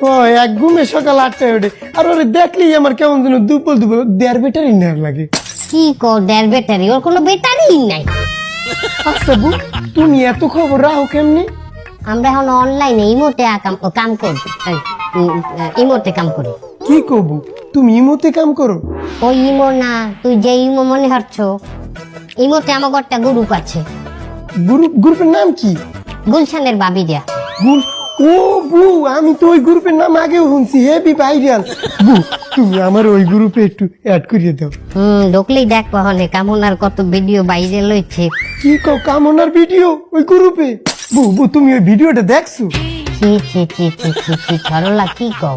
ও এক ঘুমে সকাল 8টায় ওঠে, আর ওরে দেখলেই আমার কেমন যেন দুপুর দুপুর দেড় ব্যাটারি নেওয়ার লাগে। কি কর দেড় ব্যাটারি? ওর কোনো ব্যাটারি নাই। আচ্ছা বউ, তুমি এত খবর রাখো কেমনি? আমরা এখন অনলাইনে ইমোতে কাম করি, ইমোতে কাম করি। কি কবু, তুমি ইমোতে কাম করো? ওই ইমো না, তুই যে ইমো মনে হচ্ছ, ইমোতে আমার একটা গ্রুপ আছে। গ্রুপের নাম কি? গুলশানের বাবি দেয়া। ও বু, আমি তো ওই গ্রুপের নাম আগেও শুনছি, হেভি ভাইরাল। বু, তুমি আমার ওই গ্রুপে একটু অ্যাড করিয়ে দাও। ঢুকলেই দেখ কখনে কামনার কত ভিডিও বাইরে লইছে। কি কও, কামনার ভিডিও ওই গ্রুপে? বু বু, তুমি ওই ভিডিওটা দেখছো? ছি ছি ছি ছি ছি ছি সরলা, কি কও?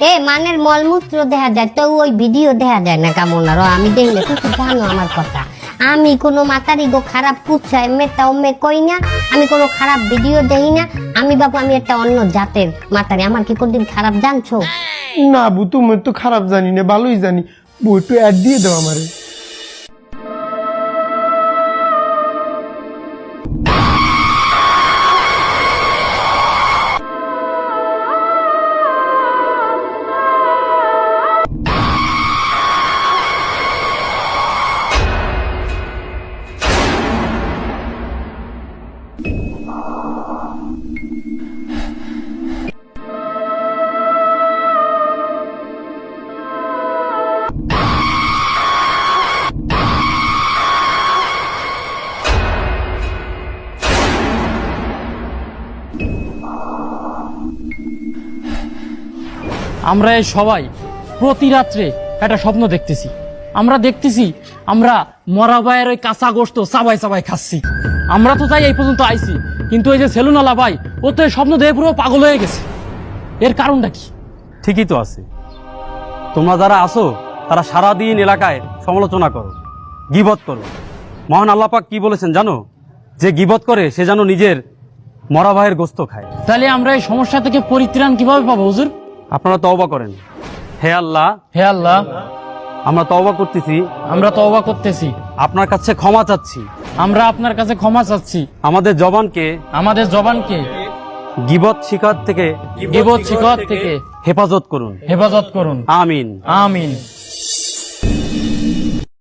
এ মানের মলমূত্র দেখা যায়, তো ওই ভিডিও দেখা যায় না কামনার? আমি দেখি না, তুই তো জানো আমার কথা। আমি কোনো মাতারি গো খারাপ পুচ্ছা এমএটা ওমে কই না, আমি কোনো খারাপ ভিডিও দেখি না। আমি বাবু, আমি একটা অন্য জাতের মাতারি, আমার কি কোনদিন খারাপ জানছো? না বু, তুমি তো খারাপ জানি না, ভালোই জানি। বু, একটু অ্যাড দিয়ে দাও আমারে। আমরা এই সবাই প্রতি রাত্রে একটা স্বপ্ন দেখতেছি। আমরা দেখতেছি আমরা মরা ভাইয়ের ওই কাঁচা গোশত চাবাই চাবাই খাচ্ছি। আমরা তো তাই এই পর্যন্ত আইছি, কিন্তু ওই যে সেলুনালা ভাই, ও তো এই স্বপ্ন দেখে পুরো পাগল হয়ে গেছে। এর কারণটা কি? ঠিকই তো আছে। তোমরা যারা আসো তারা সারাদিন এলাকায় সমালোচনা করো, গীবত করো। মহান আল্লাহ পাক কি বলেছেন জানো? যে গীবত করে সে যেন নিজের মরা ভাইয়ের গোশত খায়। তাহলে আমরা এই সমস্যা থেকে পরিত্রাণ কিভাবে পাবো হুজুর? আপনারা তওবা করেন। হে আল্লাহ, হে আল্লাহ, আমরা তওবা করতেছি, আমরা তওবা করতেছি, আপনার কাছে ক্ষমা চাচ্ছি। আমরা আপনার কাছে ক্ষমা চাচ্ছি। আমাদের জবানকে গীবত শিকার থেকে গীবত শিকত থেকে হেফাজত করুন। হেফাজত করুন। আমিন। আমিন।